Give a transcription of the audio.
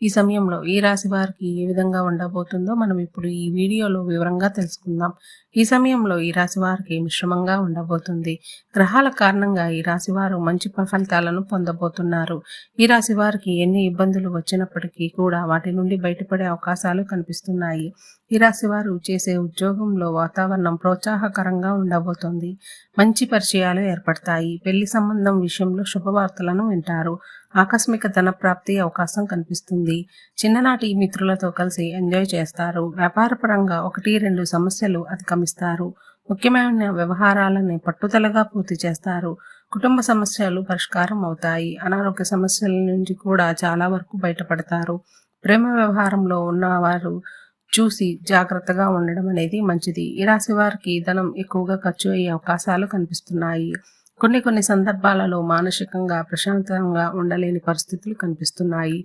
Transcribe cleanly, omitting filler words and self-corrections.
ఈ సమయంలో ఈ రాశి వారికి ఏ విధంగా ఉండబోతుందో మనం ఇప్పుడు ఈ వీడియోలో వివరంగా తెలుసుకుందాం. ఈ సమయంలో ఈ రాశి వారికి మిశ్రమంగా ఉండబోతుంది. గ్రహాల కారణంగా ఈ రాశి వారు మంచి ఫలితాలను పొందబోతున్నారు. ఈ రాశి వారికి ఎన్ని ఇబ్బందులు వచ్చినప్పటికీ కూడా వాటి నుండి బయటపడే అవకాశాలు కనిపిస్తున్నాయి. ఈ రాశి వారు చేసే ఉద్యోగంలో వాతావరణం ప్రోత్సాహకరంగా ఉండబోతోంది. మంచి పరిచయాలు ఏర్పడతాయి. పెళ్లి సంబంధం విషయంలో శుభవార్తలను వింటారు. ఆకస్మిక ధన ప్రాప్తి అవకాశం కనిపిస్తుంది. చిన్ననాటి మిత్రులతో కలిసి ఎంజాయ్ చేస్తారు. వ్యాపారపరంగా 1-2 సమస్యలు అధిగమిస్తారు. ముఖ్యమైన వ్యవహారాలని పట్టుదలగా పూర్తి చేస్తారు. కుటుంబ సమస్యలు పరిష్కారం అవుతాయి. అనారోగ్య సమస్యల నుంచి కూడా చాలా వరకు బయటపడతారు. ప్రేమ వ్యవహారంలో ఉన్నవారు చూసి జాగ్రత్తగా ఉండడం అనేది మంచిది. ఈ రాశి వారికి ధనం ఎక్కువగా ఖర్చు అయ్యే అవకాశాలు కనిపిస్తున్నాయి. కొన్ని సందర్భాలలో మానసికంగా ప్రశాంతంగా ఉండలేని పరిస్థితులు కనిపిస్తున్నాయి.